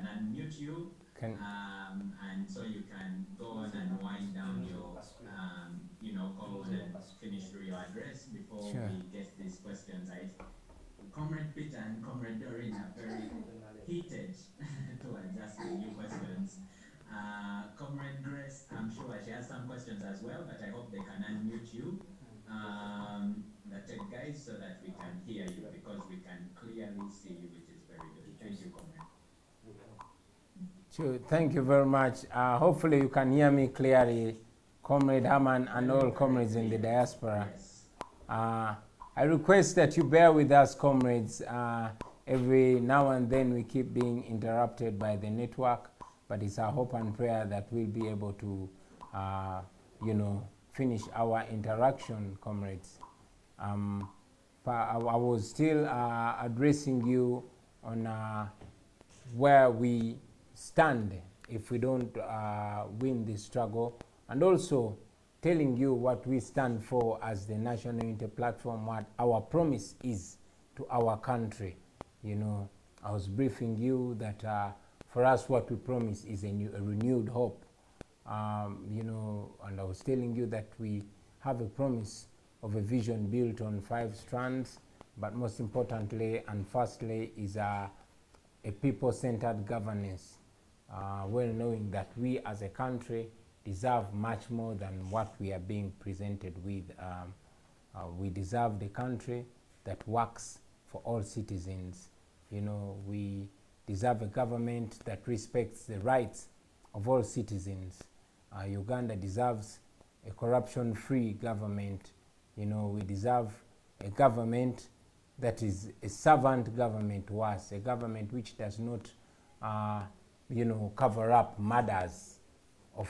can unmute you, and so you can go on and wind down your, call on and finish through your address before we get these questions. Comrade Peter and Comrade Doreen are very heated towards asking you questions. Comrade Grace, I'm sure she has some questions as well, but I hope they can unmute you. Guys, so that we can hear you, because we can clearly see you, which is very good. Thank you, Comrade. Sure, thank you very much. Hopefully you can hear me clearly, Comrade Haman and all comrades in the diaspora. Yes. I request that you bear with us, comrades. Every now and then we keep being interrupted by the network, but it's our hope and prayer that we'll be able to, finish our interaction, comrades. I was still addressing you on where we stand if we don't win this struggle, and also telling you what we stand for as the National Unity Platform, what our promise is to our country. I was briefing you that for us what we promise is a renewed hope, and I was telling you that we have a promise of a vision built on 5 strands, but most importantly and firstly is a people-centered governance, well knowing that we as a country deserve much more than what we are being presented with. We deserve the country that works for all citizens. We deserve a government that respects the rights of all citizens. Uganda deserves a corruption-free government. We deserve a government that is a servant government to us, a government which does not, cover up murders of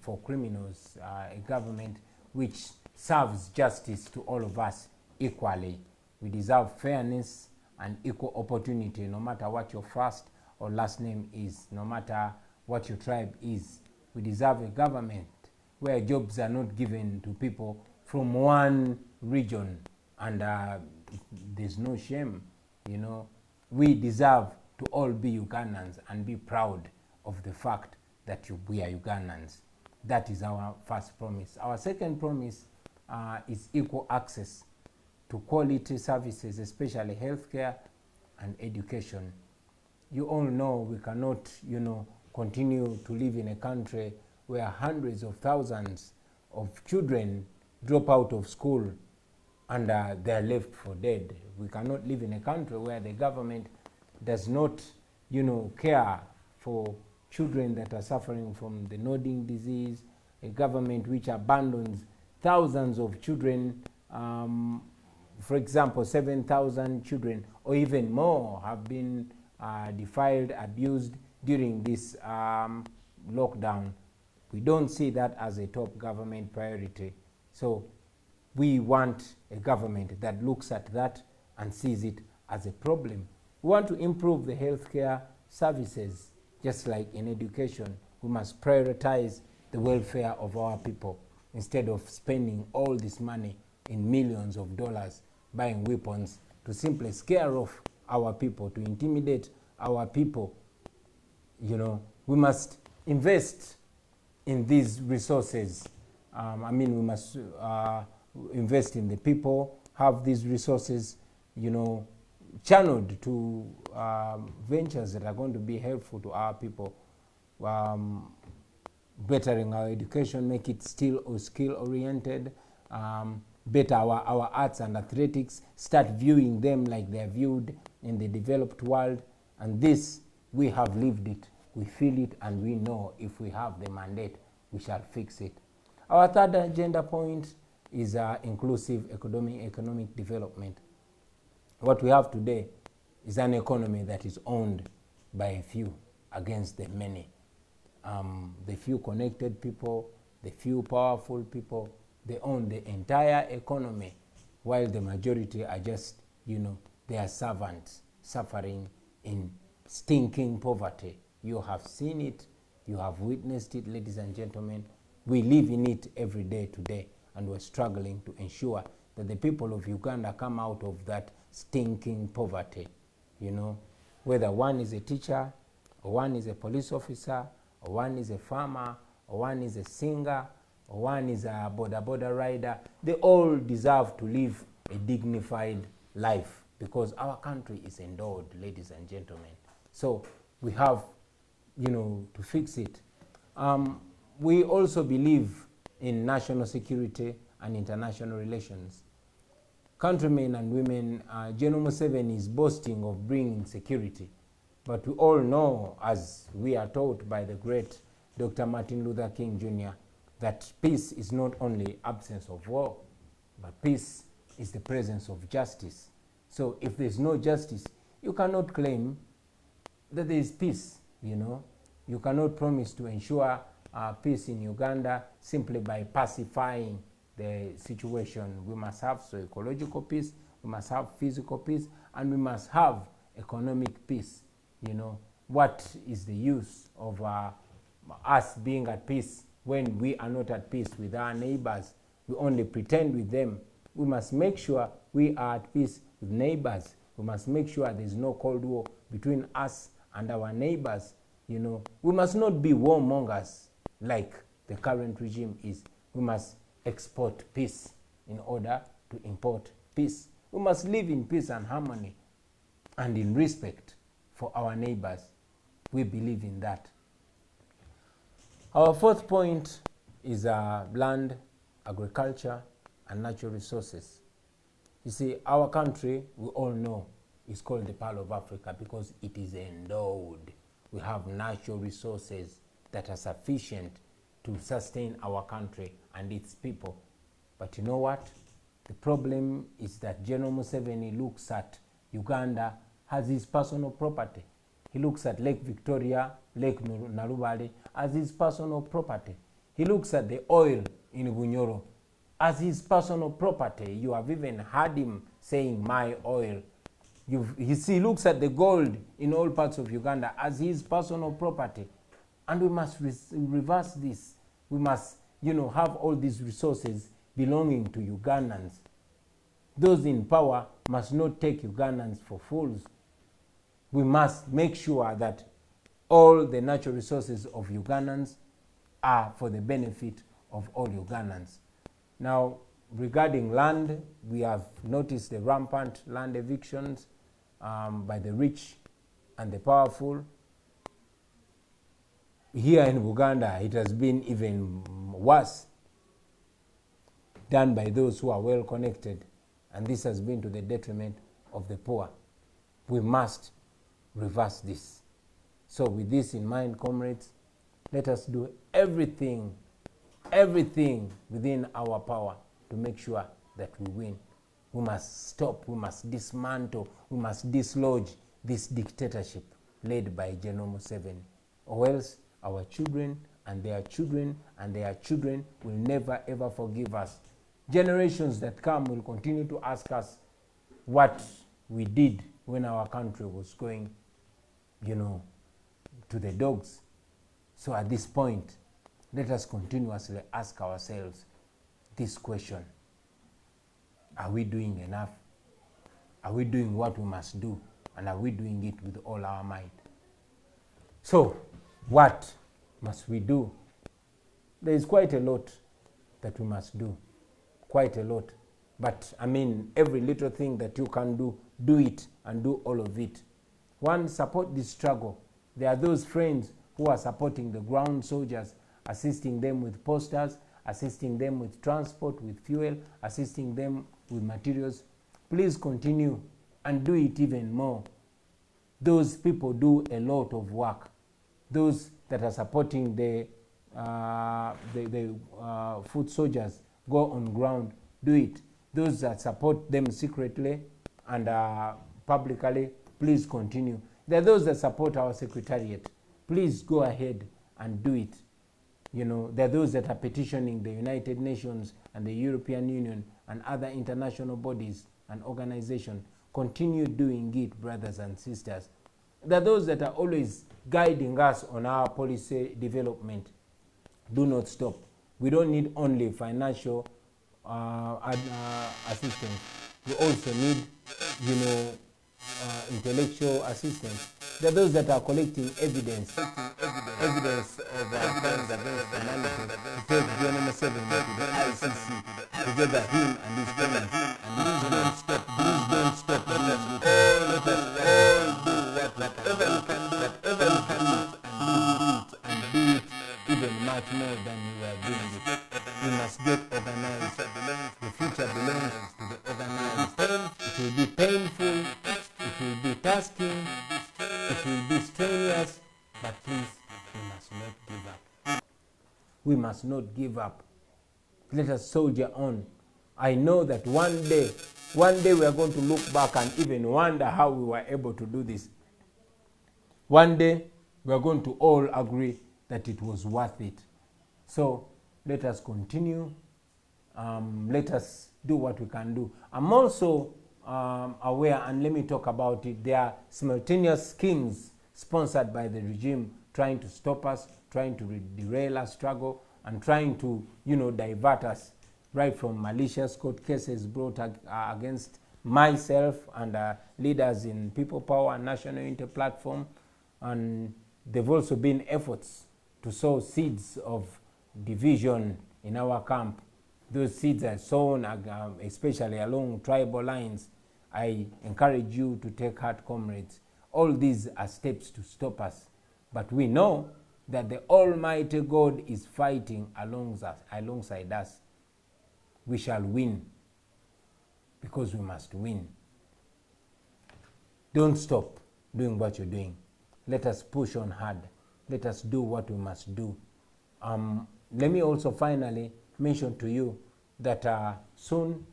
for criminals, a government which serves justice to all of us equally. We deserve fairness and equal opportunity, no matter what your first or last name is, no matter what your tribe is. We deserve a government where jobs are not given to people from one region, and there's no shame. We deserve to all be Ugandans and be proud of the fact that we are Ugandans. That is our first promise. Our second promise is equal access to quality services, especially healthcare and education. You all know we cannot, continue to live in a country where hundreds of thousands of children drop out of school and they're left for dead. We cannot live in a country where the government does not, care for children that are suffering from the nodding disease, a government which abandons thousands of children. For example, 7,000 children or even more have been defiled, abused during this lockdown. We don't see that as a top government priority. So we want a government that looks at that and sees it as a problem. We want to improve the healthcare services, just like in education. We must prioritize the welfare of our people instead of spending all this money in millions of dollars buying weapons to simply scare off our people, to intimidate our people. We must invest in these resources. We must invest in the people, have these resources, channeled to ventures that are going to be helpful to our people, bettering our education, make it skill oriented, better our arts and athletics, start viewing them like they're viewed in the developed world. And this, we have lived it, we feel it, and we know if we have the mandate, we shall fix it. Our third agenda point is inclusive economic development. What we have today is an economy that is owned by a few against the many. The few connected people, the few powerful people, they own the entire economy, while the majority are just, they are servants suffering in stinking poverty. You have seen it, you have witnessed it, ladies and gentlemen. We live in it every day today, and we're struggling to ensure that the people of Uganda come out of that stinking poverty. Whether one is a teacher, or one is a police officer, or one is a farmer, or one is a singer, or one is a border rider. They all deserve to live a dignified life because our country is endowed, ladies and gentlemen. So we have, to fix it. We also believe in national security and international relations. Countrymen and women, General Museveni is boasting of bringing security. But we all know, as we are taught by the great Dr. Martin Luther King Jr., that peace is not only absence of war, but peace is the presence of justice. So if there's no justice, you cannot claim that there is peace, You cannot promise to ensure peace in Uganda simply by pacifying the situation. We must have ecological peace, we must have physical peace, and we must have economic peace. What is the use of us being at peace when we are not at peace with our neighbors? We only pretend with them. We must make sure we are at peace with neighbors. We must make sure there's no Cold War between us and our neighbors. We must not be warmongers like the current regime is. We must export peace in order to import peace. We must live in peace and harmony and in respect for our neighbors. We believe in that. Our fourth point is land, agriculture, and natural resources. You see, our country, we all know, is called the Pearl of Africa because it is endowed. We have natural resources that are sufficient to sustain our country and its people. But you know what? The problem is that General Museveni looks at Uganda as his personal property. He looks at Lake Victoria, Lake Narubale as his personal property. He looks at the oil in Bunyoro as his personal property. You have even heard him saying, my oil. He looks at the gold in all parts of Uganda as his personal property. And we must reverse this. We must, have all these resources belonging to Ugandans. Those in power must not take Ugandans for fools. We must make sure that all the natural resources of Ugandans are for the benefit of all Ugandans. Now, regarding land, we have noticed the rampant land evictions by the rich and the powerful. Here in Uganda, it has been even worse, done by those who are well connected, and this has been to the detriment of the poor. We must reverse this. So with this in mind, comrades, let us do everything within our power to make sure that we win. We must stop, we must dismantle, we must dislodge this dictatorship led by General Museveni, or else our children and their children and their children will never ever forgive us. Generations that come will continue to ask us what we did when our country was going, to the dogs. So at this point, let us continuously ask ourselves this question: are we doing enough? Are we doing what we must do? And are we doing it with all our might? So, what must we do? There is quite a lot that we must do. Quite a lot. But, every little thing that you can do it and do all of it. One, support this struggle. There are those friends who are supporting the ground soldiers, assisting them with posters, assisting them with transport, with fuel, assisting them with materials. Please continue and do it even more. Those people do a lot of work. Those that are supporting the foot soldiers, go on ground, do it. Those that support them secretly and publicly, please continue. There are those that support our secretariat. Please go ahead and do it. There are those that are petitioning the United Nations and the European Union and other international bodies and organizations. Continue doing it, brothers and sisters. There are those that are always guiding us on our policy development. Do not stop. We don't need only financial assistance. We also need, intellectual assistance. There are those that are collecting evidence of crimes against humanity to take John Museveni to the ICC together, him and his friends. And please don't stop, please don't stop. Let us all do whatever we can do, and do it even much more than we are doing it. We must get organized. The future belongs to the organized. It will be painful, it will be tasking, it will be strenuous, but please, we must not give up. We must not give up. Let us soldier on. I know that one day we are going to look back and even wonder how we were able to do this. One day we are going to all agree that it was worth it. So let us continue. Let us do what we can do. I'm also aware, and let me talk about it, there are simultaneous schemes sponsored by the regime trying to stop us, trying to derail our struggle, and trying to, divert us, right from malicious court cases brought against myself and leaders in People Power and National Unity Platform. And there have also been efforts to sow seeds of division in our camp. Those seeds are sown especially along tribal lines. I encourage you to take heart, comrades. All these are steps to stop us. But we know that the Almighty God is fighting alongside us. We shall win, because we must win. Don't stop doing what you're doing. Let us push on hard. Let us do what we must do. Let me also finally mention to you that soon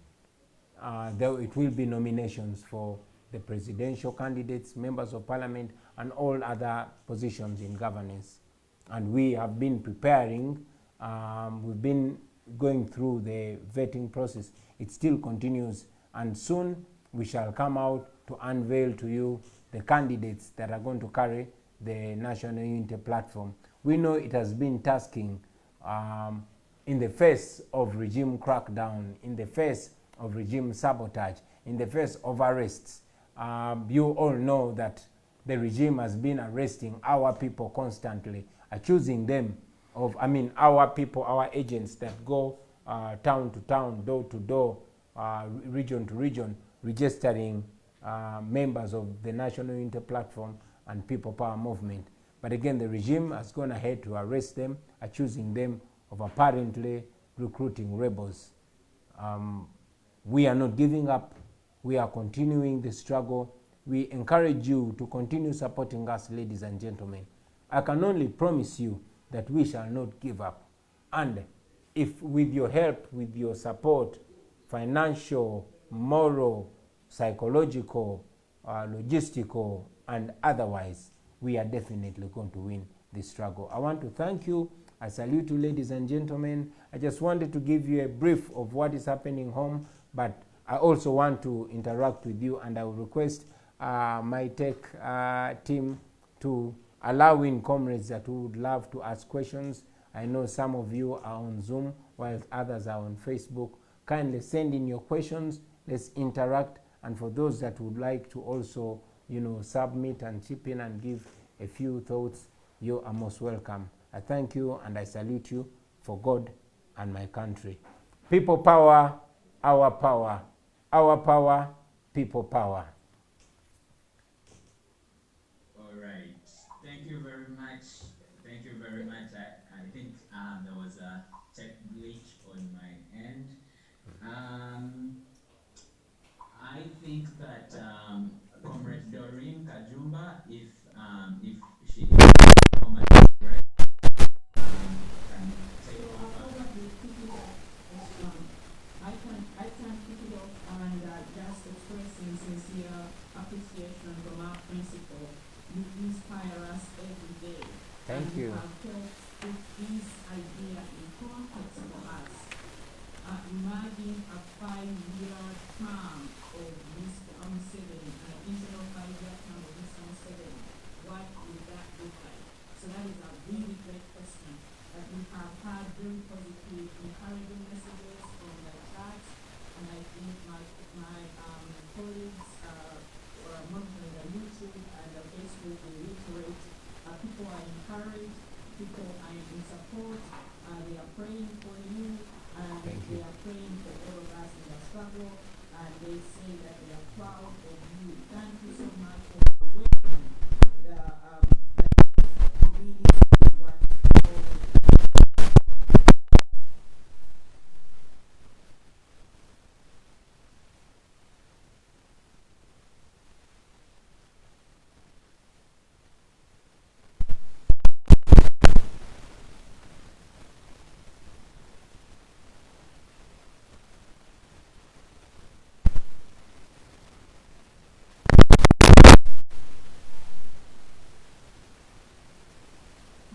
it will be nominations for the presidential candidates, members of parliament, and all other positions in governance. And we have been preparing. We've been going through the vetting process. It still continues, and soon we shall come out to unveil to you the candidates that are going to carry the National Unity Platform. We know it has been tasking in the face of regime crackdown, in the face of regime sabotage, in the face of arrests. You all know that the regime has been arresting our people constantly, accusing them of, our people, our agents that go town to town, door to door, region to region, registering members of the National Unity Platform and People Power Movement. But again, the regime has gone ahead to arrest them, accusing them of apparently recruiting rebels. We are not giving up. We are continuing the struggle. We encourage you to continue supporting us, ladies and gentlemen. I can only promise you that we shall not give up. And if with your help, with your support, financial, moral, psychological, logistical, and otherwise, we are definitely going to win this struggle. I want to thank you. I salute you, ladies and gentlemen. I just wanted to give you a brief of what is happening home, but I also want to interact with you, and I will request my tech team to allow in comrades that would love to ask questions. I know some of you are on Zoom while others are on Facebook. Kindly send in your questions. Let's interact. And for those that would like to also, submit and chip in and give a few thoughts, you are most welcome. I thank you and I salute you for God and my country. People power, our power. Our power, people power. All right. Thank you very much. Thank you very much. I think there was a tech glitch on my end. I think that Comrade Doreen Kajumba, if she can comment, right, can take over. I can pick it up and just expressing sincere appreciation from our principal. You inspire us every day. Thank you. And have helped put this idea in context for us. Imagine a 5-year term of Mr. Museveni, an internal 5-year term of Mr. Museveni. What would that look like? So that is a really great question. That we have had very positive, encouraging messages from the chat, and I think my colleagues were people are encouraged, people are in support, they are praying for you, and they are praying for all of us in the struggle, and they say that they are proud of you. Thank you so much for doing the really what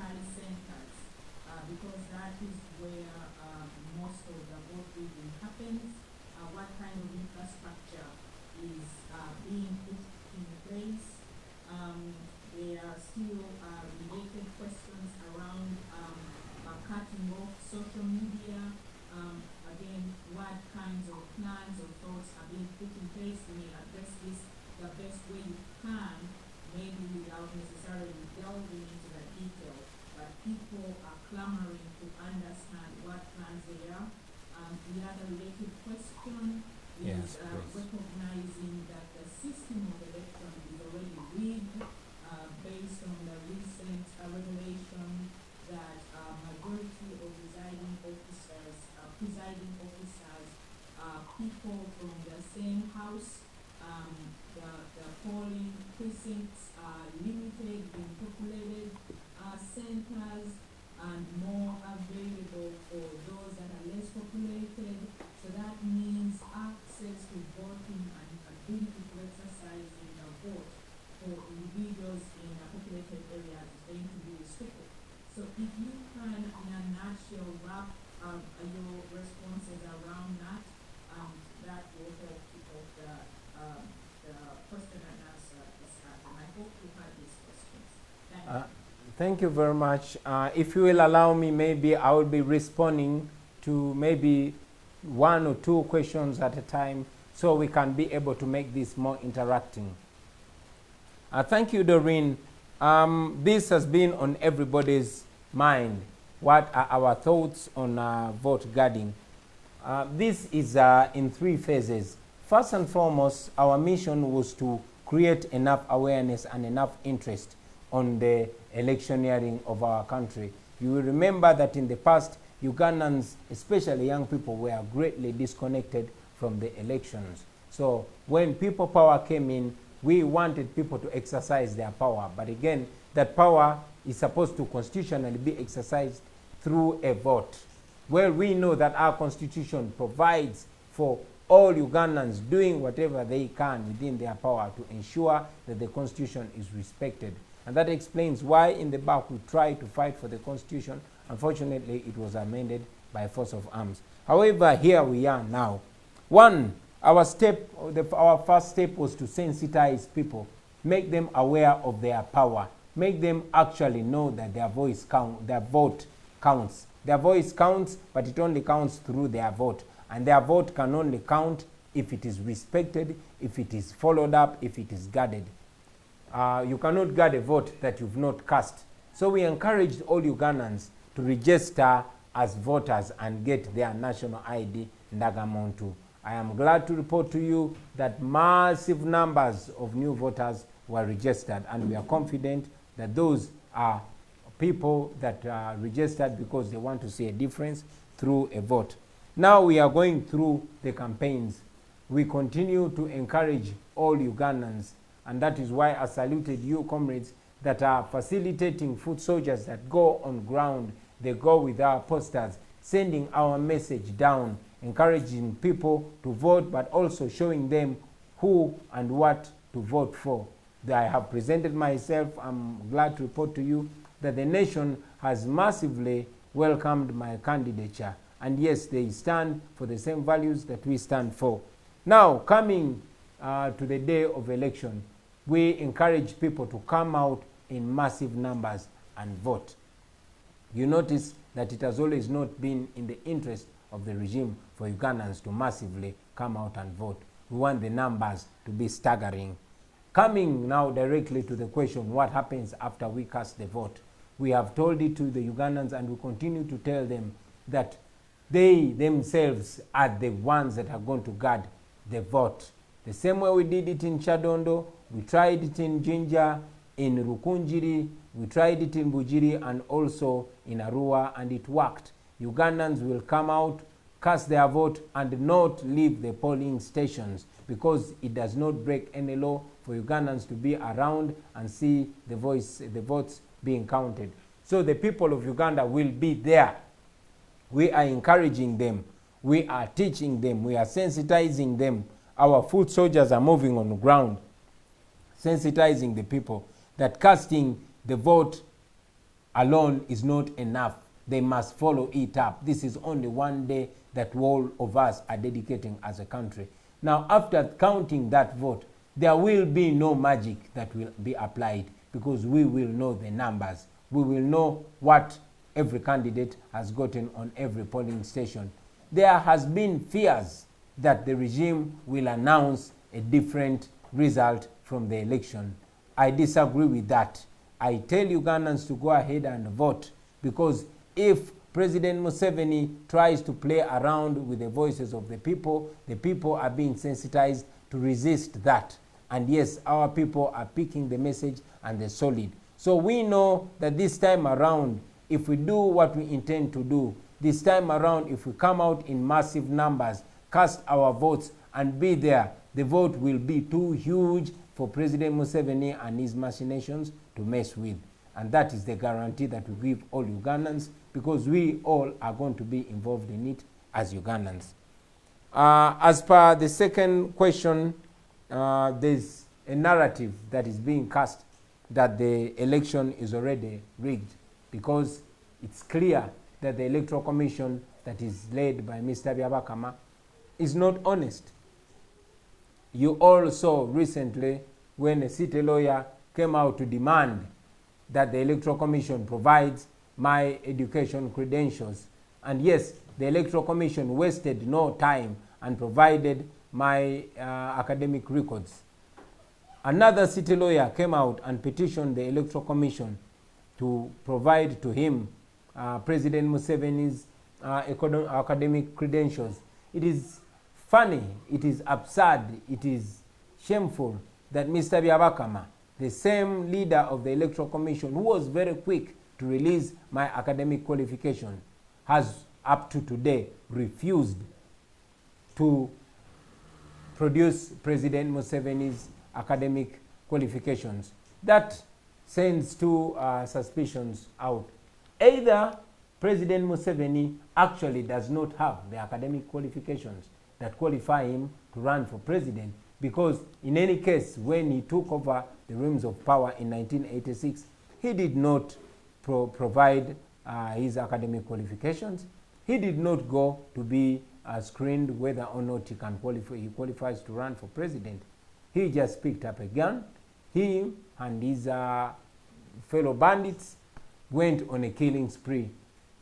tally centers, because that is where most of the vote reading happens. What kind of infrastructure is being put in place? There are still related questions around cutting off social media. Again, what kinds of plans or thoughts are being put in place? We may address this the best way you can, maybe without necessarily delving into the detail, but people are clamoring to understand what plans they are. The other related question is recognizing that the system of election is already rigged based on the recent revelation that majority of presiding officers are people from the same house. The polling precincts are limited in populated centers and more available for those that are less populated. So that means access to voting and ability to exercising the vote for individuals in populated areas is going to be restricted. So if you can, in a nutshell, wrap your responses around that, that will help kick off the question and answer discussion. I hope you had these questions. Thank you. Thank you very much. If you will allow me, maybe I will be responding to maybe 1 or 2 questions at a time so we can be able to make this more interacting. Thank you, Doreen. This has been on everybody's mind. What are our thoughts on vote guarding? This is in 3 phases. First and foremost, our mission was to create enough awareness and enough interest on the electioneering of our country. You will remember that in the past, Ugandans, especially young people, were greatly disconnected from the elections. So when people power came in, we wanted people to exercise their power. But again, that power is supposed to constitutionally be exercised through a vote. Well, we know that our constitution provides for all Ugandans doing whatever they can within their power to ensure that the constitution is respected. And that explains why in the back we try to fight for the constitution. Unfortunately, it was amended by force of arms. However, here we are now. One, our first step was to sensitize people, make them aware of their power, make them actually know that their vote counts. Their voice counts, but it only counts through their vote. And their vote can only count if it is respected, if it is followed up, if it is guarded. You cannot guard a vote that you've not cast. So we encouraged all Ugandans to register as voters and get their national ID, Ndagamuntu. I am glad to report to you that massive numbers of new voters were registered, and we are confident that those are people that are registered because they want to see a difference through a vote. Now we are going through the campaigns. We continue to encourage all Ugandans, and that is why I saluted you, comrades, that are facilitating foot soldiers that go on ground. They go with our posters, sending our message down, encouraging people to vote, but also showing them who and what to vote for. I have presented myself. I'm glad to report to you that the nation has massively welcomed my candidature. And yes, they stand for the same values that we stand for. Now, coming to the day of election, we encourage people to come out in massive numbers and vote. You notice that it has always not been in the interest of the regime for Ugandans to massively come out and vote. We want the numbers to be staggering. Coming now directly to the question, what happens after we cast the vote? We have told it to the Ugandans, and we continue to tell them that they themselves are the ones that are going to guard the vote. The same way we did it in Chadondo, we tried it in Jinja, in Rukunjiri, we tried it in Bujiri, and also in Arua, and it worked. Ugandans will come out, cast their vote, and not leave the polling stations, because it does not break any law for Ugandans to be around and see the votes being counted. So the people of Uganda will be there. We are encouraging them. We are teaching them. We are sensitizing them. Our foot soldiers are moving on the ground, sensitizing the people that casting the vote alone is not enough. They must follow it up. This is only one day that all of us are dedicating as a country. Now, after counting that vote, there will be no magic that will be applied, because we will know the numbers. We will know what every candidate has gotten on every polling station. There has been fears that the regime will announce a different result from the election. I disagree with that. I tell Ugandans to go ahead and vote, because if President Museveni tries to play around with the voices of the people are being sensitized to resist that. And yes, our people are picking the message and the solid. So we know that this time around, if we do what we intend to do, this time around, if we come out in massive numbers, cast our votes, and be there, the vote will be too huge for President Museveni and his machinations to mess with. And that is the guarantee that we give all Ugandans, because we all are going to be involved in it as Ugandans. As per the second question, there's a narrative that is being cast that the election is already rigged, because it's clear that the Electoral Commission that is led by Mr. Byabakama is not honest. You all saw recently when a city lawyer came out to demand that the Electoral Commission provides my education credentials. And yes, the Electoral Commission wasted no time and provided my academic records. Another city lawyer came out and petitioned the Electoral Commission to provide to him President Museveni's academic credentials. It is funny, it is absurd, it is shameful that Mr. Byabakama, the same leader of the Electoral Commission who was very quick to release my academic qualification, has up to today refused to produce President Museveni's academic qualifications. That sends two suspicions out. Either President Museveni actually does not have the academic qualifications that qualify him to run for president, because in any case, when he took over the reins of power in 1986, he did not provide his academic qualifications. He did not go to be screened whether or not he qualifies to run for president. He just picked up a gun. He and his fellow bandits went on a killing spree,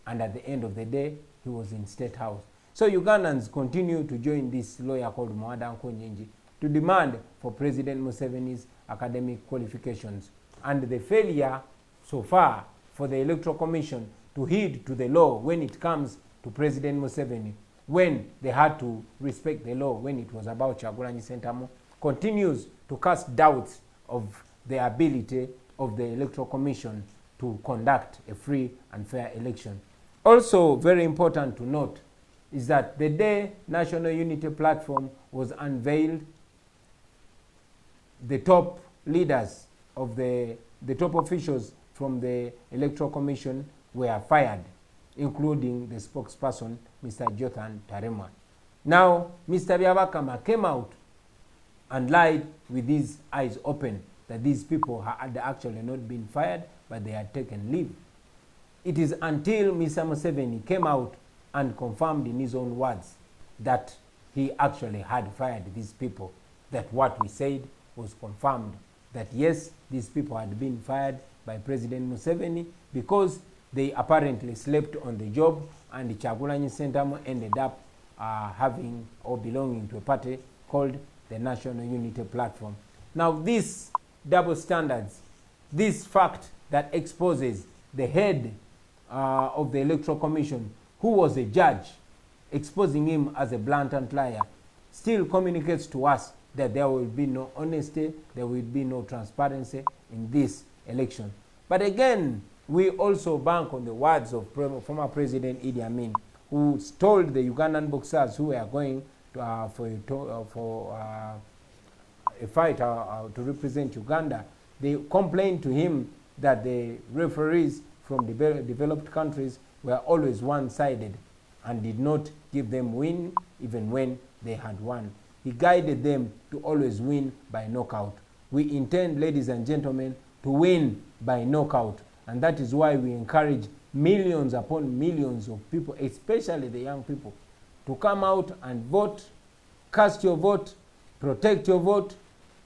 and at the end of the day, he was in State House. So Ugandans continue to join this lawyer called Mwada Nkonyenji to demand for President Museveni's academic qualifications. And the failure so far for the Electoral Commission to heed to the law when it comes to President Museveni, when they had to respect the law when it was about Kyagulanyi Ssentamu, continues to cast doubts of the ability of the Electoral Commission to conduct a free and fair election. Also very important to note is that the day National Unity Platform was unveiled, the top leaders of the top officials from the Electoral Commission were fired, including the spokesperson, Mr. Jothan Taremwa. Now, Mr. Byabakama came out and lied with his eyes open that these people had actually not been fired, but they had taken leave. It is until Mr. Museveni came out and confirmed in his own words that he actually had fired these people, that what we said was confirmed, that yes, these people had been fired by President Museveni because they apparently slept on the job, and the Kyagulanyi Ssentamu ended up having or belonging to a party called the National Unity Platform. Now this double standards, this fact that exposes the head of the Electoral Commission, who was a judge, exposing him as a blatant liar, still communicates to us that there will be no honesty, there will be no transparency in this election. But again, we also bank on the words of former President Idi Amin, who told the Ugandan boxers who were going to, for a fight to represent Uganda. They complained to him that the referees from developed countries were always one-sided and did not give them win even when they had won. He guided them to always win by knockout. We intend, ladies and gentlemen, to win by knockout, and that is why we encourage millions upon millions of people, especially the young people, to come out and vote, cast your vote, protect your vote,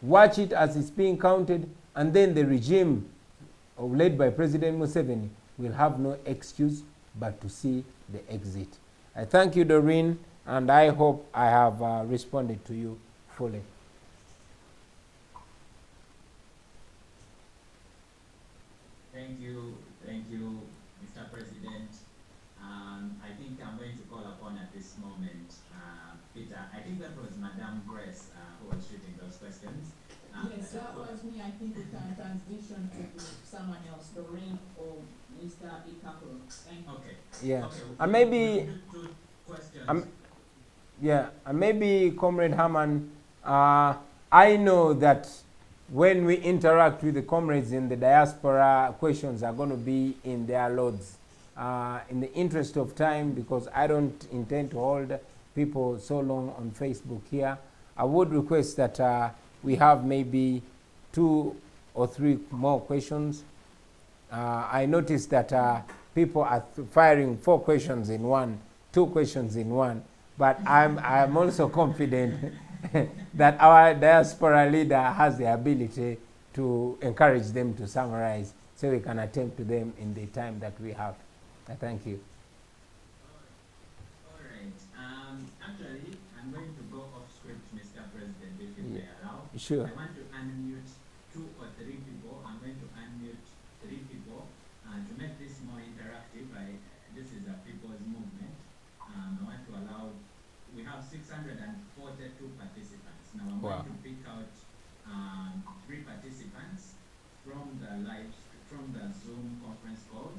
watch it as it's being counted, and then the regime led by President Museveni will have no excuse but to see the exit. I thank you, Doreen, and I hope I have responded to you fully. Thank you, Mr. President. I think I'm going to call upon at this moment, Peter. I think that was Madame Grace who was shooting those questions. Yes, that was me. I think we can transition to someone else, Doreen or Mr. Ikakuro. Thank you. Okay. Yeah. Okay, And maybe we'll do two questions. yeah, and maybe Comrade Haman, I know that when we interact with the comrades in the diaspora, questions are going to be in their loads. In the interest of time, because I don't intend to hold people so long on Facebook here, I would request that we have maybe 2 or 3 more questions. I noticed that people are firing 4 questions in one, 2 questions in one, but I'm also confident that our diaspora leader has the ability to encourage them to summarize so we can attend to them in the time that we have. Thank you. All right. Actually, I'm going to go off script, Mr. President, if you may allow. Sure. I want to unmute 2 or 3 people. I'm going to unmute 3 people to make this more interactive. This is a people's movement. I want to allow. We have 642 participants. Now I'm going to pick out 3 participants from the Zoom conference call,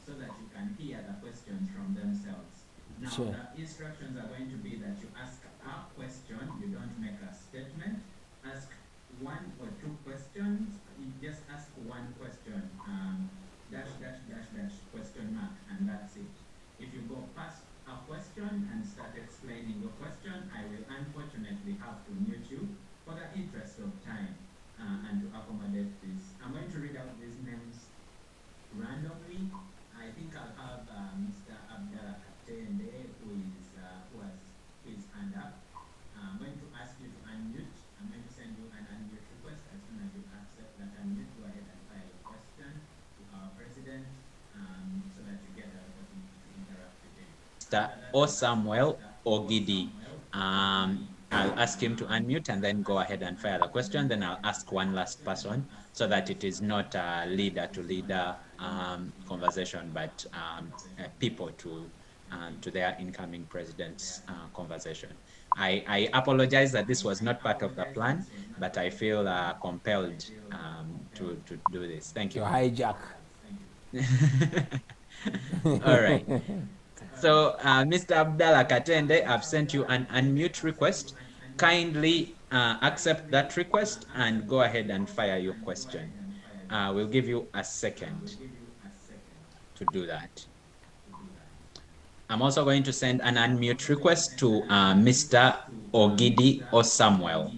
so that you can hear the questions from themselves. Now, sure. The instructions are going to be that you ask a question, you don't make a statement. Ask 1 or 2 questions, you just ask 1 question, dash, question mark, and that's it. If you go past a question and start explaining your question, I will unfortunately have to mute you for the interest of time and to accommodate this. I'm going to read out these names randomly. I think I'll have Mr. Abdallah Katende, who has his hand up. I'm going to ask you to unmute. I'm going to send you an unmute request. As soon as you accept that unmute, go ahead and file your question to our president so that you get the opportunity to interact with him. Or Samuel or Gidi. I'll ask him to unmute and then go ahead and file the question. Then I'll ask one last person so that it is not a leader-to-leader conversation, but people to their incoming president's conversation. I apologize that this was not part of the plan, but I feel compelled to do this. Thank you. To hijack. All right. So, Mr. Abdallah Katende, I've sent you an unmute request. Kindly accept that request and go ahead and fire your question. We'll give you a second to do that. I'm also going to send an unmute request to Mr. Ogidi or Samuel.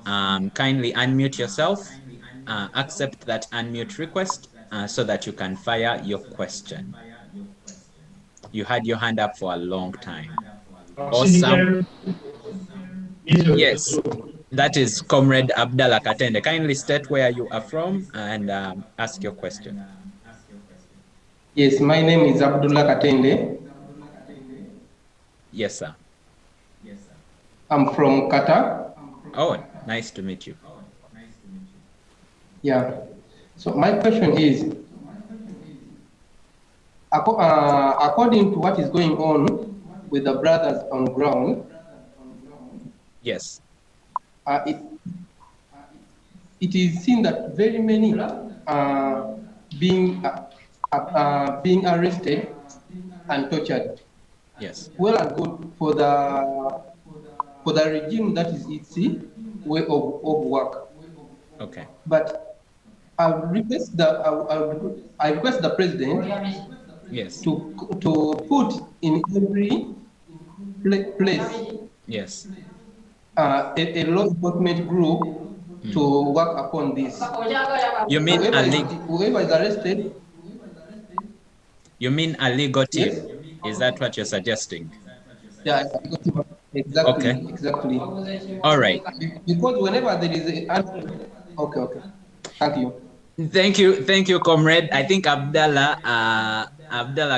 Kindly unmute yourself, accept that unmute request so that you can fire your question. You had your hand up for a long time. Awesome. Yes, that is Comrade Abdallah Katende. Kindly state where you are from and ask your question. Yes, my name is Abdullah Katende. Yes, sir. I'm from Qatar. Oh, nice to meet you. Yeah. So my question is, according to what is going on with the brothers on ground, Yes. it, it is seen that very many are being arrested and tortured. Yes. Well and good for the regime that is its way of work. Okay. But I request the president Yes. to put in every place Yes. a law enforcement group to work upon this. You mean a Whoever is arrested, you mean a legal yes, team? Is that what you're suggesting? yeah, Okay. exactly. All right. Because whenever there is okay, thank you. Thank you, comrade. I think Abdallah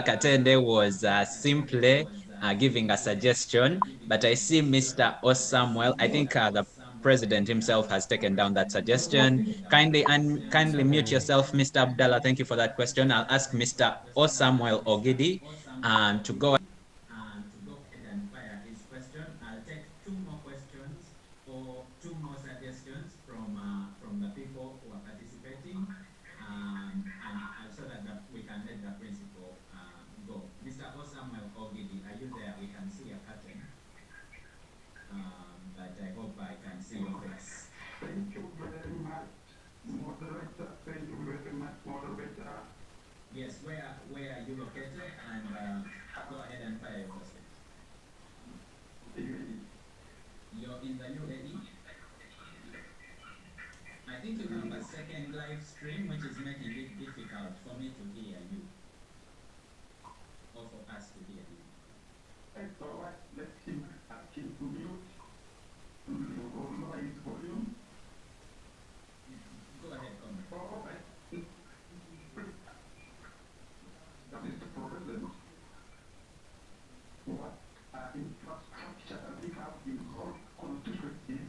Katende was simply giving a suggestion, but I see Mr. Osamuel. I think the president himself has taken down that suggestion. Kindly mute yourself, Mr. Abdallah. Thank you for that question. I'll ask Mr. Osamuel Ogidi to go ahead and fire his question. I'll take two more questions or two more suggestions from the people who are participating, and so that we can let the principal go. Mr. Osamuel Ogidi, are you there? We can see a curtain, but I hope I can see your face. Thank you very much, moderator. Thank you very much, moderator. Yes, where are you located? And go ahead and fire your question. You're in the UAE? I think you have a second live stream, which is making it difficult for me to hear you, or for us to hear you. It's all right. Let him ask him to mute. Lower his volume. Go ahead, comrade. All right. Mr. President, what infrastructure we have in all constituencies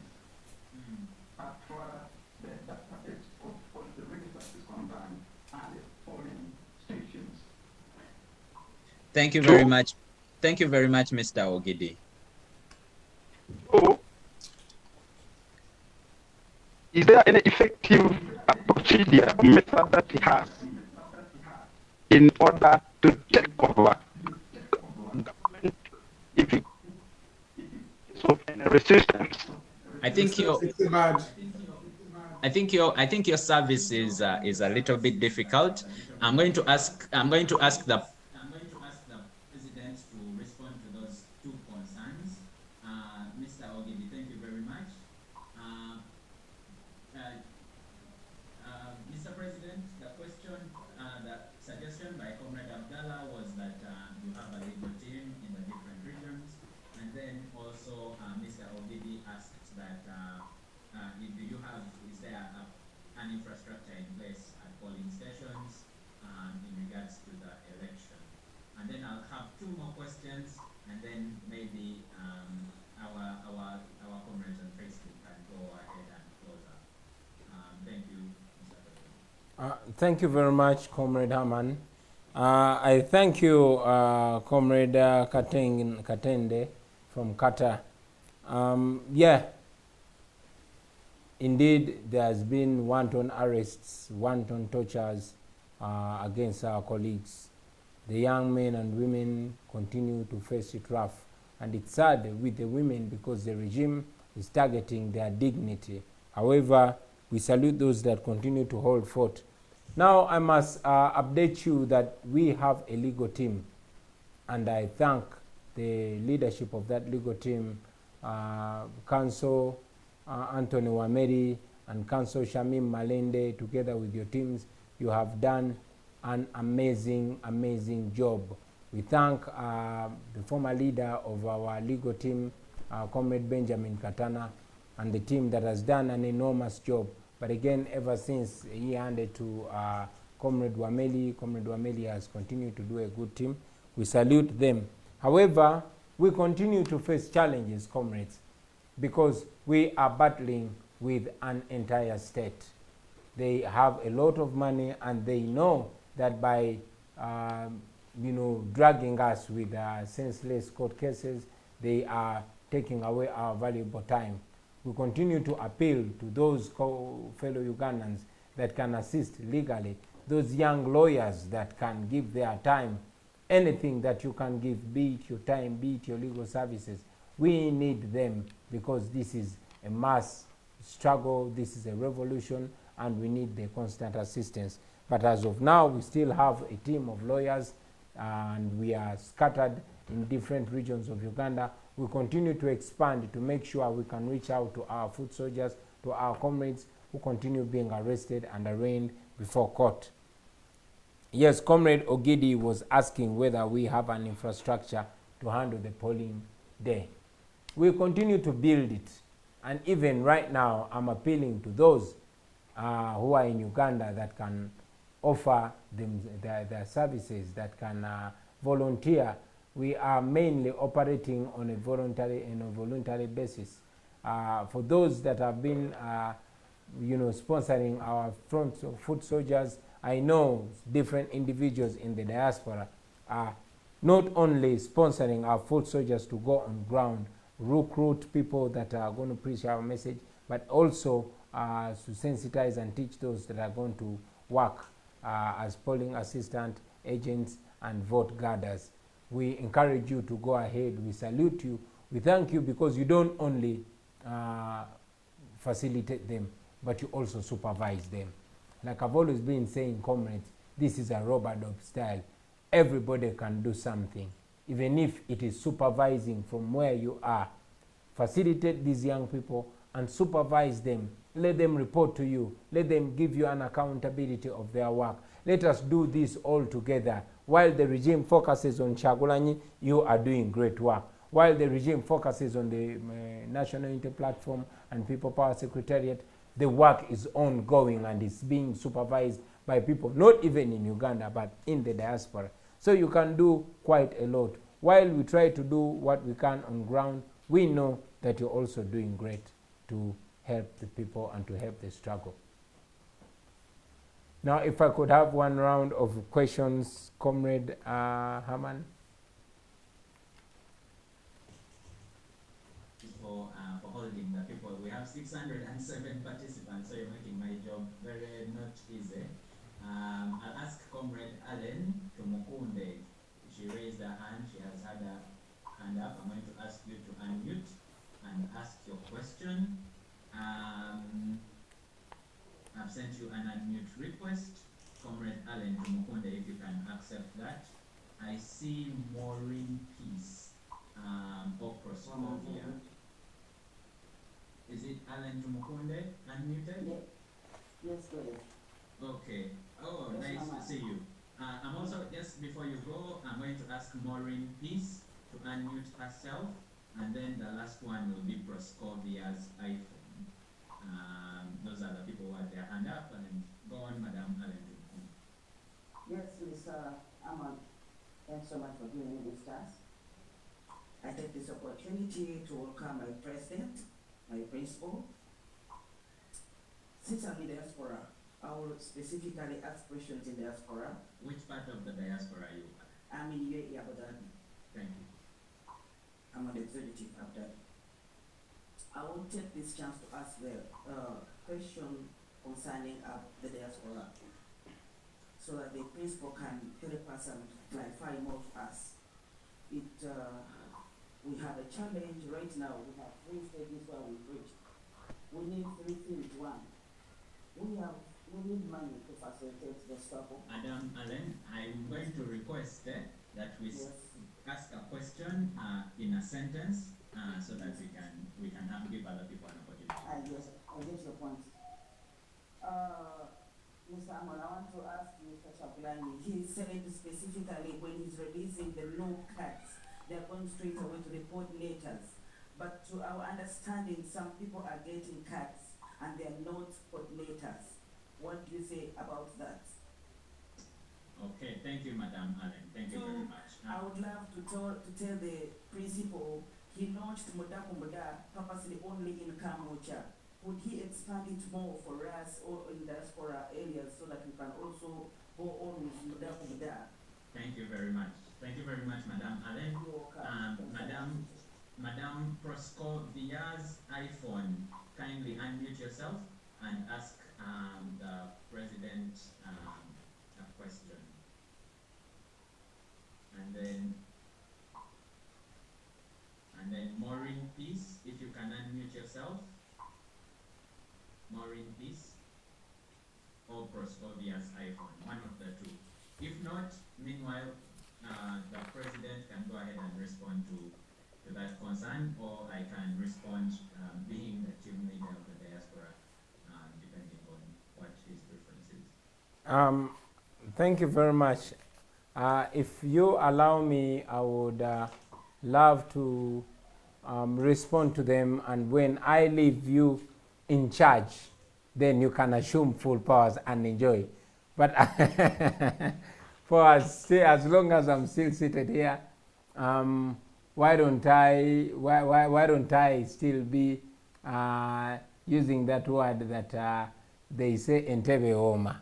as far as the data export for the register is concerned and the polling stations? Thank you very much. Thank you very much, Mr. Ogidi. So, is there any effective procedure method that he has in order to check over government if it so any resistance? I think your service is a little bit difficult. I'm going to ask the president to respond to those two concerns. Mr. Ogidi, thank you very much. Mr. President, the suggestion by Comrade Abdallah was that you have a legal team in the different regions, and then also Mr. Ogidi asked that is there an infrastructure in place at polling stations in regards to the election? And then I'll have two more questions, and then maybe our comrades on Facebook can go ahead and close up. Thank you, Mr. President. Thank you very much, Comrade Haman. I thank you, Comrade Katende from Qatar. Yeah, indeed, there has been wanton arrests, wanton tortures against our colleagues. The young men and women continue to face it rough. And it's sad with the women because the regime is targeting their dignity. However, we salute those that continue to hold fort. Now, I must update you that we have a legal team, and I thank the leadership of that legal team, Council Anthony Wameri and Council Shamim Malende, together with your teams. You have done an amazing job. We thank the former leader of our legal team, Comrade Benjamin Katana, and the team that has done an enormous job. But again, ever since he handed to Comrade Wameli has continued to do a good team. We salute them. However, we continue to face challenges, comrades, because we are battling with an entire state. They have a lot of money, and they know that by dragging us with senseless court cases, they are taking away our valuable time. We continue to appeal to those fellow Ugandans that can assist legally, those young lawyers that can give their time, anything that you can give, be it your time, be it your legal services. We need them, because this is a mass struggle, this is a revolution, and we need the constant assistance. But as of now, we still have a team of lawyers, and we are scattered in different regions of Uganda. We continue to expand to make sure we can reach out to our foot soldiers, to our comrades who continue being arrested and arraigned before court. Yes, Comrade Ogidi was asking whether we have an infrastructure to handle the polling day. We continue to build it, and even right now, I'm appealing to those who are in Uganda that can offer them their services, that can volunteer. We are mainly operating on a voluntary basis. For those that have been sponsoring our foot soldiers, I know different individuals in the diaspora are not only sponsoring our foot soldiers to go on ground, recruit people that are going to preach our message, but also to sensitize and teach those that are going to work as polling assistant, agents, and vote gatherers. We encourage you to go ahead. We salute you. We thank you, because you don't only facilitate them, but you also supervise them. Like I've always been saying, comrades, this is a rub-a-dub style. Everybody can do something, even if it is supervising from where you are. Facilitate these young people and supervise them. Let them report to you. Let them give you an accountability of their work. Let us do this all together. While the regime focuses on Kyagulanyi, you are doing great work. While the regime focuses on the National Unity Platform and People Power Secretariat, the work is ongoing and is being supervised by people, not even in Uganda, but in the diaspora. So you can do quite a lot. While we try to do what we can on ground, we know that you're also doing great to help the people and to help the struggle. Now, if I could have one round of questions, Comrade Herman. For holding the people, we have 607 participants, so you're making my job very not easy. I'll ask Comrade Allen to Mukunde. She raised her hand. She has had her hand up. I'm going to ask you to unmute and ask your question. I've sent you an unmute request. Comrade Allen to Mukunde, if you can accept that. I see Maureen Peace, Oproscovia. Is it Allen to Mukunde unmuted? Yes, please. Okay. Oh, Yes, nice Mama. to see you. I'm also, just before you go, I'm going to ask Maureen Peace to unmute herself, and then the last one will be Proscovia's iPhone. Those are the people who had their hand up, and go on, Madam Allen. Yes, Mr. Ahmad, thanks so much for giving me this task. I take this opportunity to welcome my president, my principal. Since I'm in diaspora, I will specifically ask questions in diaspora. Which part of the diaspora are you? I'm in UAE, Abu Dhabi. Thank you. I'm an executive Abu Dhabi. I will take this chance to ask the question concerning the diaspora, so that the principal can help us and clarify more to us. We have a challenge right now. We have 3 stages where we've reached. We need 3 things. One, we need money to facilitate the struggle. Madam Allen, I'm going to request that we ask a question in a sentence, so that we can give other people an opportunity. Yes, I get your point. Mr. Amon, I want to ask Mr. Kyagulanyi. He said specifically when he's releasing the new cards, they're going straight away to report letters. But to our understanding, some people are getting cards and they're not put letters. What do you say about that? Okay, thank you, Madam Allen. Thank you very much. I would love to tell the principal he launched Mudaku Muda purposely only in Kamucha. would he expand it more for us or in diaspora areas so that we can also go on with Muda? Thank you very much. Thank you very much, Madam Allen. Madam Proscovia's iPhone, kindly unmute yourself and ask the President a question. And then Maureen Peace, if you can unmute yourself. Maureen Peace or Proscovia's iPhone, one of the two. If not, meanwhile, the President can go ahead and respond to that concern, or I can respond being the team leader of the diaspora, depending on what his preference is. Thank you very much. If you allow me, I would love to respond to them, and when I leave you in charge, then you can assume full powers and enjoy. But for as long as I'm still seated here, why don't I still be using that word that they say Entebbe Oma?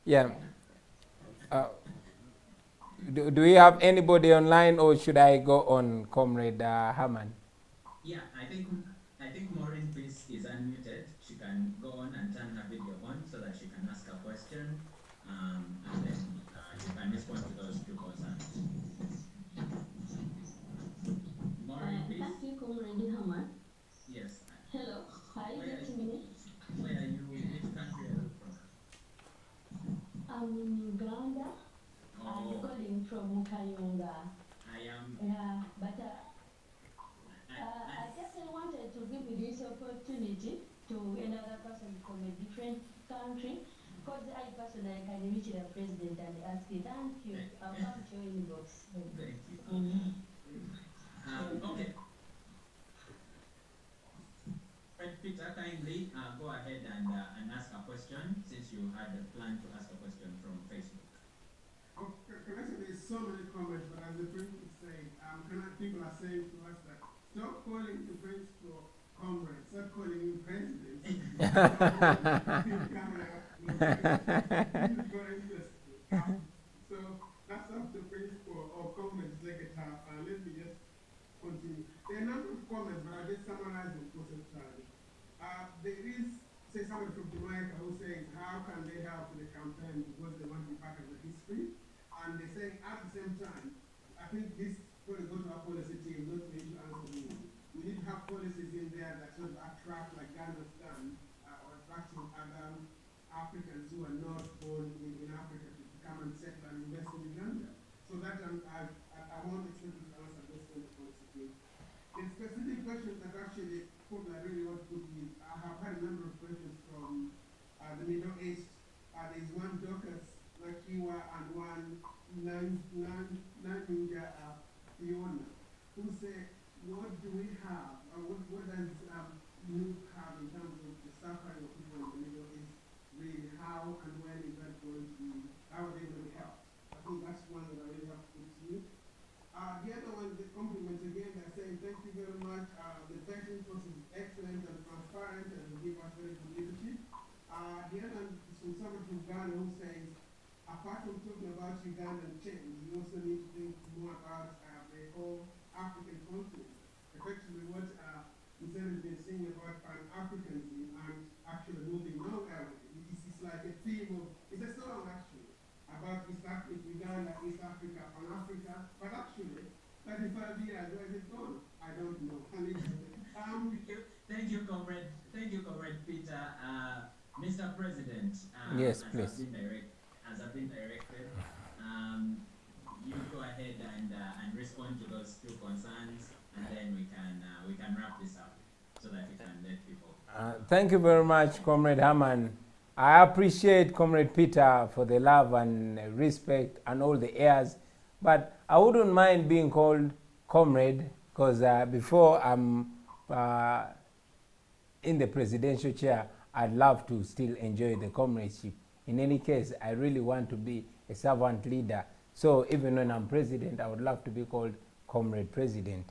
Yeah. Do we have anybody online, or should I go on, Comrade Haman? Yeah, I think Maureen Peace is unmuted. She can go on and turn her video on so that she can ask a question, and then you can respond to those two concerns. Maureen Peace. Thank you, Comrade Haman. Yes. Hello. Are you getting me? Where are you? Which country are you from? I'm in Uganda. Oh. I'm calling from Kayunga. I am. Yeah, but I just wanted to give you this opportunity to another person from a different country, because I personally can reach the president and ask you, thank you, I'll come to your inbox. Thank you. Okay. Fred Peter, kindly go ahead and ask a question, since you had a plan to ask a question from Facebook. Okay, there's so many comments, but as the principal said, people are saying to us that stop calling the principal comrade, start calling him president. So that's up to principal or comrade secretary. Let me just continue. There are a number of comments, but I'll just summarize them most of the time. There is, say, somebody from Jamaica who says, how can they help with the campaign because they want to be part of the history? And they say, at the same time, I think this going to go to our policy team, not me to answer me. We need to have policies in there that sort of attract, like Ghana's done, or attracting other Africans who are not born in Africa to come and settle and invest in Uganda. So that I won't expect you to answer this from the policy team. In specific questions that actually I really want to put in, I have had a number of questions from the Middle East. There's one Dorcas Lakiwa and one Nanunja Fiona, who say, what do we have, or what does NUP have in terms of the suffering of people in the Middle East? Really, how and when is that going to be, how are they going to help? I think that's one that I really have to put to you. The other one, the compliments again, they're saying thank you very much. The vetting process is excellent and transparent and will give us very good leadership. The other one is from somebody from Ghana who says, apart from talking about Ugandan change, we also need to think more about the whole African continent. Effectively, what Museveni has been saying about Pan-Africanism and actually moving nowhere. It's like a theme of, it's a song actually, about East Africa, Uganda, East Africa, Pan-Africa, but actually, 35 years, where is it gone? I don't know. Thank you, comrade. Thank you, comrade Peter. Mr. President, yes, please. As I've been directed, you go ahead and respond to those two concerns, and then we can wrap this up so that we can let people. Thank you very much, Comrade Haman. I appreciate Comrade Peter for the love and respect and all the airs, but I wouldn't mind being called Comrade, because before I'm in the presidential chair, I'd love to still enjoy the comradeship. In any case, I really want to be a servant leader. So even when I'm president, I would love to be called Comrade President.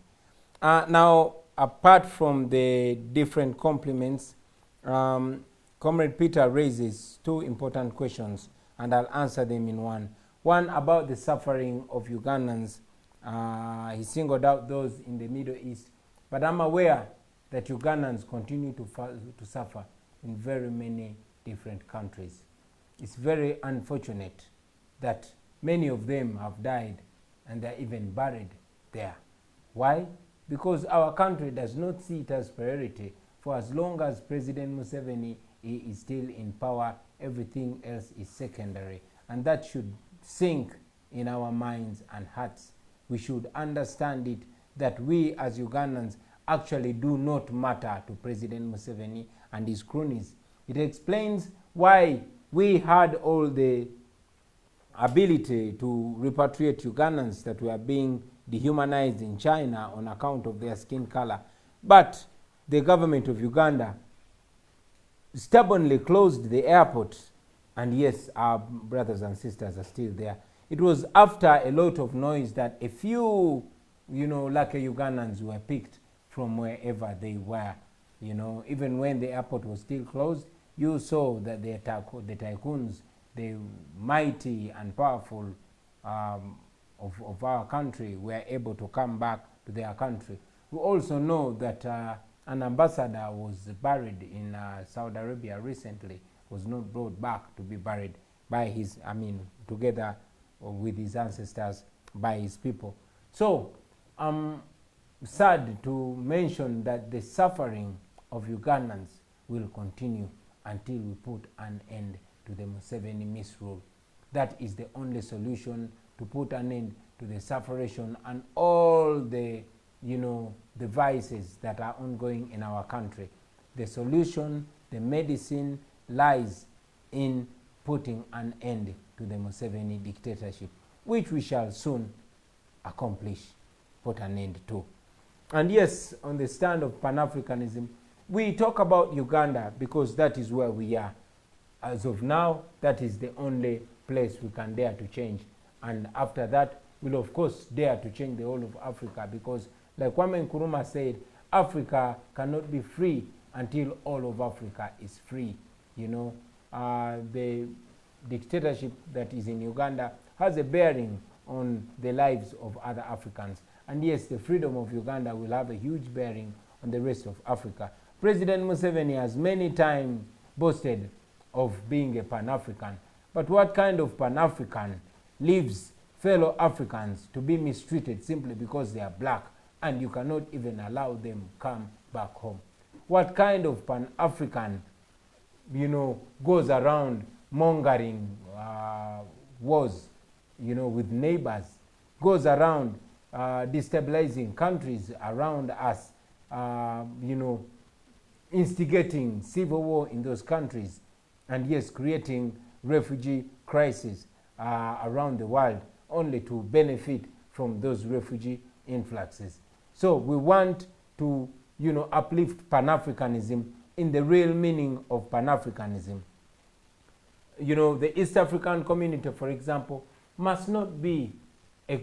Now, apart from the different compliments, Comrade Peter raises two important questions, and I'll answer them in one. One about the suffering of Ugandans. He singled out those in the Middle East, but I'm aware that Ugandans continue to suffer in very many different countries. It's very unfortunate that many of them have died and they're even buried there. Why? Because our country does not see it as priority. For as long as President Museveni is still in power, everything else is secondary. And that should sink in our minds and hearts. We should understand it, that we as Ugandans actually do not matter to President Museveni and his cronies. It explains why we had all the ability to repatriate Ugandans that were being dehumanized in China on account of their skin color. But the government of Uganda stubbornly closed the airport, and yes, our brothers and sisters are still there. It was after a lot of noise that a few, lucky Ugandans were picked from wherever they were. Even when the airport was still closed, you saw that the tycoons, the mighty and powerful of our country, were able to come back to their country. We also know that an ambassador was buried in Saudi Arabia recently, was not brought back to be buried by his, together with his ancestors, by his people. So I'm sad to mention that the suffering of Ugandans will continue until we put an end to the Museveni misrule. That is the only solution to put an end to the suffering and all the, the vices that are ongoing in our country. The solution, the medicine, lies in putting an end to the Museveni dictatorship, which we shall soon accomplish, put an end to. And yes, on the stand of Pan-Africanism, we talk about Uganda because that is where we are. As of now, that is the only place we can dare to change. And after that, we'll of course dare to change the whole of Africa, because like Kwame Nkrumah said, Africa cannot be free until all of Africa is free. The dictatorship that is in Uganda has a bearing on the lives of other Africans. And yes, the freedom of Uganda will have a huge bearing on the rest of Africa. President Museveni has many times boasted of being a Pan-African. But what kind of Pan-African leaves fellow Africans to be mistreated simply because they are black, and you cannot even allow them come back home? What kind of Pan-African, goes around mongering wars, with neighbors, goes around destabilizing countries around us, instigating civil war in those countries, and yes, creating refugee crisis around the world, only to benefit from those refugee influxes? So we want to, uplift Pan-Africanism in the real meaning of Pan-Africanism. The East African community, for example, must not be a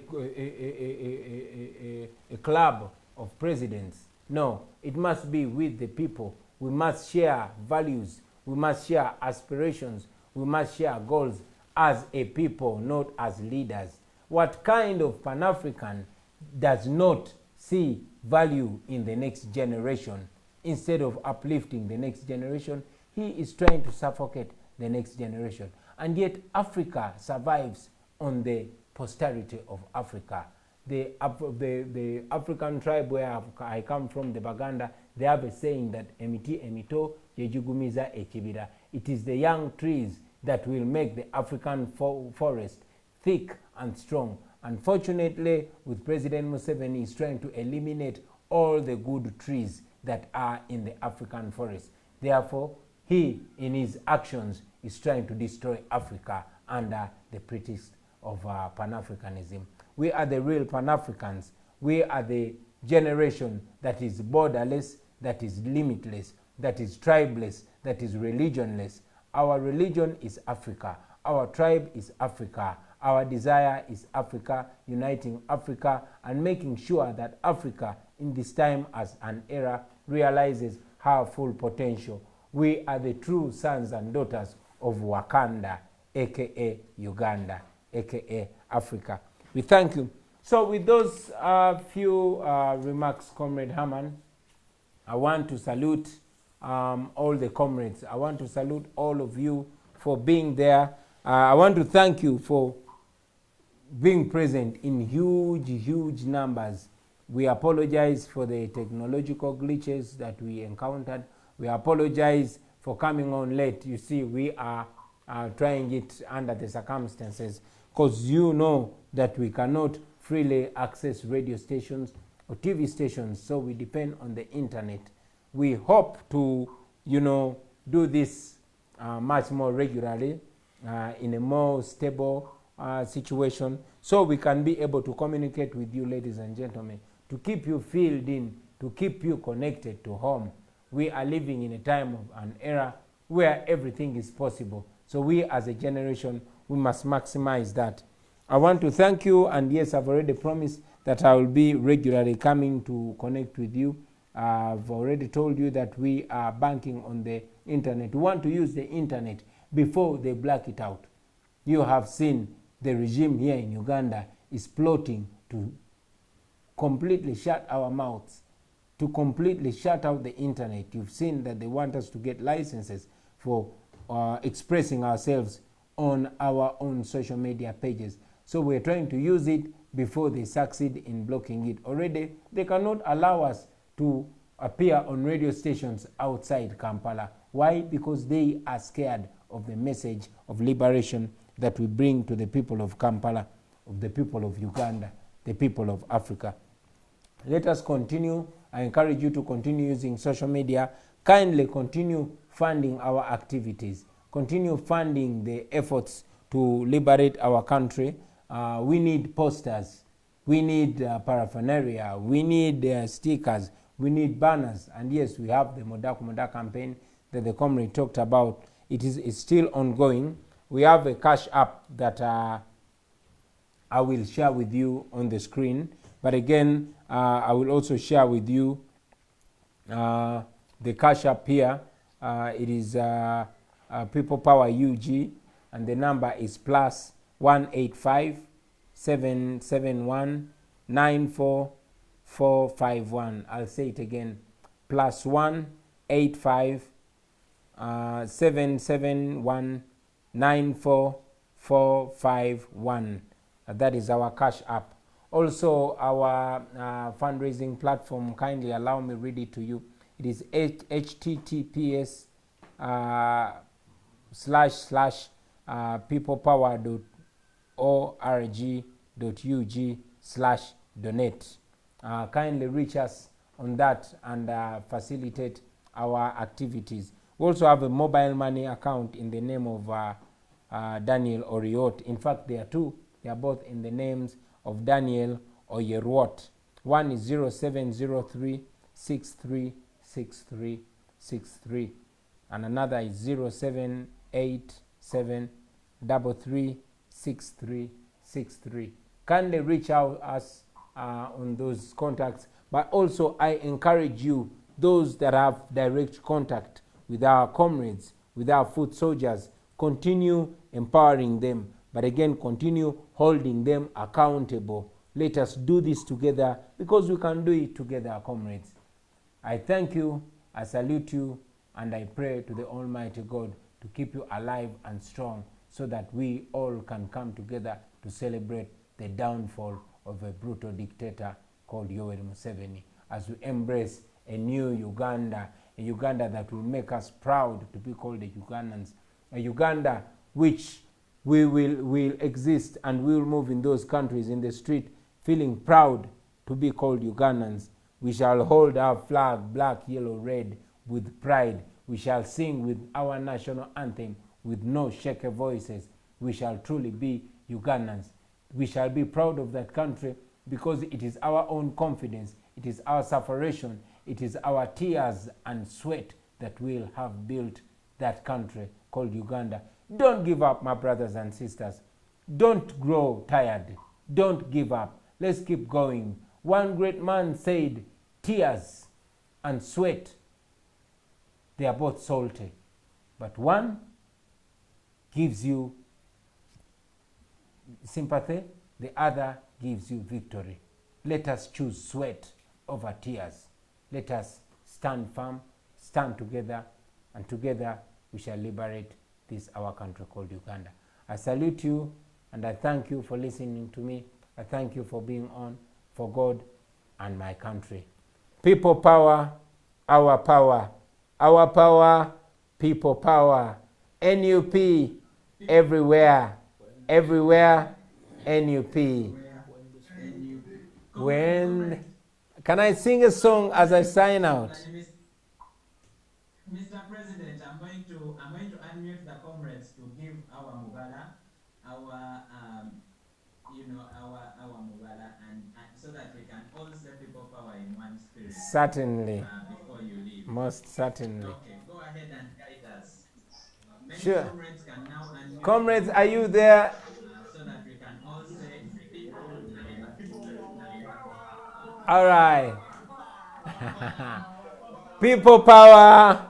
club of presidents. No, it must be with the people. We must share values. We must share aspirations. We must share goals as a people, not as leaders. What kind of Pan-African does not see value in the next generation? Instead of uplifting the next generation, he is trying to suffocate the next generation. And yet Africa survives on the posterity of Africa. The African tribe where I come from, the Baganda, they have a saying that emiti emito yejugumiza ekibira. It is the young trees that will make the African forest thick and strong. Unfortunately, with President Museveni, he's trying to eliminate all the good trees that are in the African forest. Therefore, he, in his actions, is trying to destroy Africa under the pretext of Pan-Africanism. We are the real Pan-Africans. We are the generation that is borderless, that is limitless, that is tribeless, that is religionless. Our religion is Africa. Our tribe is Africa. Our desire is Africa, uniting Africa and making sure that Africa in this time as an era realizes her full potential. We are the true sons and daughters of Wakanda, aka Uganda, aka Africa. We thank you. So with those few remarks, Comrade Haman, I want to salute all the comrades. I want to salute all of you for being there. I want to thank you for being present in huge numbers. We apologize for the technological glitches that we encountered. We apologize for coming on late. You see, we are trying it under the circumstances, because you know that we cannot freely access radio stations or TV stations, so we depend on the internet. We hope to, do this much more regularly in a more stable situation, so we can be able to communicate with you, ladies and gentlemen, to keep you filled in, to keep you connected to home. We are living in a time of an era where everything is possible. So we as a generation, we must maximize that. I want to thank you, and yes, I've already promised that I will be regularly coming to connect with you. I've already told you that we are banking on the internet. We want to use the internet before they black it out. You have seen the regime here in Uganda is plotting to completely shut our mouths, to completely shut out the internet. You've seen that they want us to get licenses for expressing ourselves on our own social media pages. So we're trying to use it before they succeed in blocking it. Already, they cannot allow us to appear on radio stations outside Kampala. Why? Because they are scared of the message of liberation that we bring to the people of Kampala, of the people of Uganda, the people of Africa. Let us continue. I encourage you to continue using social media. Kindly continue funding our activities. Continue funding the efforts to liberate our country. We need posters. We need paraphernalia. We need stickers. We need banners. And yes, we have the Modaku Moda campaign that the comrade talked about. It's still ongoing. We have a cash app that I will share with you on the screen. But again, I will also share with you the cash app here. It is People Power UG, and the number is plus 185 771 94451. I'll say it again, plus 185 771 94451. That is our cash app. Also, our fundraising platform, kindly allow me read it to you. It is https / peoplepower.org.ug/donate. Kindly reach us on that and facilitate our activities. We also have a mobile money account in the name of Daniel Oriot. In fact, there are two. They are both in the names of Daniel Oyerwot. One is 0703 636363, and another is 0787 336363. Kindly reach out us on those contacts. But also, I encourage you, those that have direct contact with our comrades, with our foot soldiers, continue empowering them. But again, continue holding them accountable. Let us do this together, because we can do it together, comrades. I thank you, I salute you, and I pray to the Almighty God to keep you alive and strong, so that we all can come together to celebrate the downfall of a brutal dictator called Yoweri Museveni, as we embrace a new Uganda, a Uganda that will make us proud to be called the Ugandans, a Uganda which we will exist and we will move in those countries in the street feeling proud to be called Ugandans. We shall hold our flag, black, yellow, red, with pride. We shall sing with our national anthem with no shaky voices. We shall truly be Ugandans. We shall be proud of that country, because it is our own confidence, it is our sufferation, it is our tears and sweat that will have built that country called Uganda. Don't give up, my brothers and sisters. Don't grow tired. Don't give up. Let's keep going. One great man said, tears and sweat, they are both salty. But one gives you sympathy, the other gives you victory. Let us choose sweat over tears. Let us stand firm, stand together, and together we shall liberate this our country called Uganda. I salute you and I thank you for listening to me. I thank you for being on for God and my country. People power, our power. Our power, people power. NUP everywhere. Everywhere, NUP. When can I sing a song as I sign out? Mr. President, I'm going to unmute the comrades to give our Mugala, our Mugala, and so that we can all say people power in one spirit. Certainly. Before you leave. Most certainly. Okay, go ahead and guide us. Many sure. Comrades can now unmute. Comrades, are you there? So that we can all say people. All right. People power.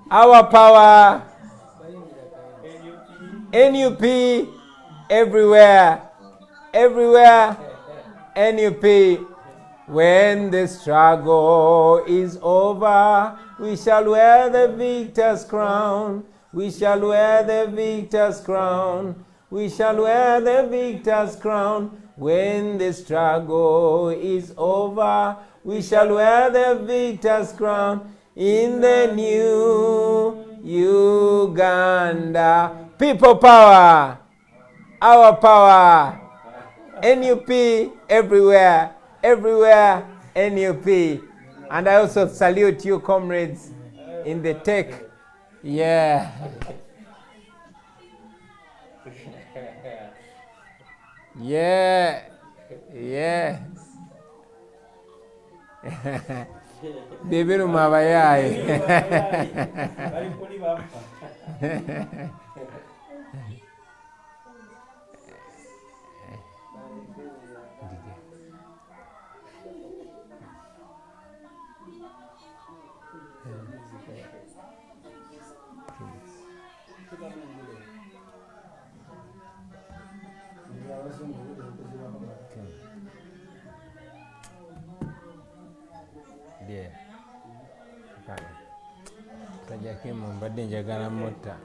Our power. NUP everywhere. Everywhere. NUP. When the struggle is over, we shall wear the victor's crown. We shall wear the victor's crown. We shall wear the victor's crown. When the struggle is over, we shall wear the victor's crown in the new Uganda. People power, our power, NUP everywhere, everywhere, NUP. And I also salute you, comrades, in the tech. Yeah. Yeah. Yeah. Bibiru mabayaye. Yeah. Tajaki mbadde njagala mutta.